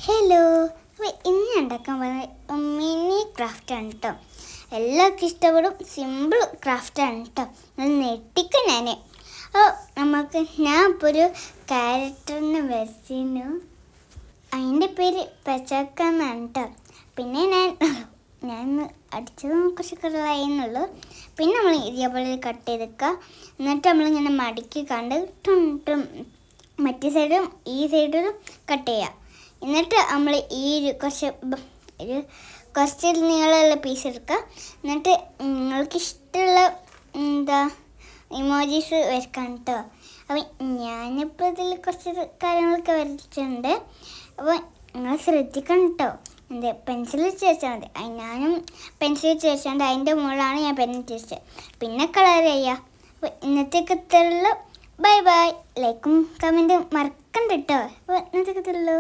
Hello, അപ്പോൾ ഇന്ന് ഉണ്ടാക്കാൻ പോകുന്നത് മിനി ക്രാഫ്റ്റാണ് കേട്ടോ. എല്ലാവർക്കും ഇഷ്ടപ്പെടും. സിമ്പിൾ ക്രാഫ്റ്റാണ് കേട്ടോ. അത് നെട്ടിക്കും ഞാൻ. അപ്പോൾ ഞാൻ ഇപ്പോൾ ഒരു ക്യാരക്ടറിന് വരച്ചിരുന്നു. അതിൻ്റെ പേര് പച്ചക്ക എന്നാണ് കേട്ടോ. പിന്നെ ഞാൻ അടിച്ചത് കുറച്ച് കുറവായിരുന്നുള്ളൂ. പിന്നെ നമ്മൾ ഇതേപോലെ കട്ട് ചെയ്തെടുക്കുക. എന്നിട്ട് നമ്മളിങ്ങനെ മടക്കി കണ്ട് മറ്റേ സൈഡും ഈ സൈഡും കട്ട് ചെയ്യുക. എന്നിട്ട് നമ്മൾ ഈ കുറച്ച് നീളമുള്ള പീസ് എടുക്കുക. എന്നിട്ട് നിങ്ങൾക്ക് ഇഷ്ടമുള്ള ഇമോജീസ് വരയ്ക്കാം കേട്ടോ. അപ്പം ഞാനിപ്പോൾ ഇതിൽ കുറച്ച് കാര്യങ്ങളൊക്കെ വരച്ചിട്ടുണ്ട്. അപ്പോൾ നിങ്ങൾ ശ്രദ്ധിക്കണം കേട്ടോ. പെൻസിൽ വെച്ച് വെച്ചാൽ മതി. ഞാനും പെൻസിൽ വെച്ച് വെച്ചാണ്ട് അതിൻ്റെ മുകളിലാണ് ഞാൻ പെൻ വെച്ചത്. പിന്നെ കളർ ചെയ്യുക. അപ്പോൾ ഇന്നത്തേക്ക് ഇത്രയുള്ളൂ. Bye bye. ലൈക്കും കമൻറ്റും മറക്കണ്ട കേട്ടോ. അപ്പോൾ ഇന്നത്തേക്ക് ഇത്രയുള്ളൂ.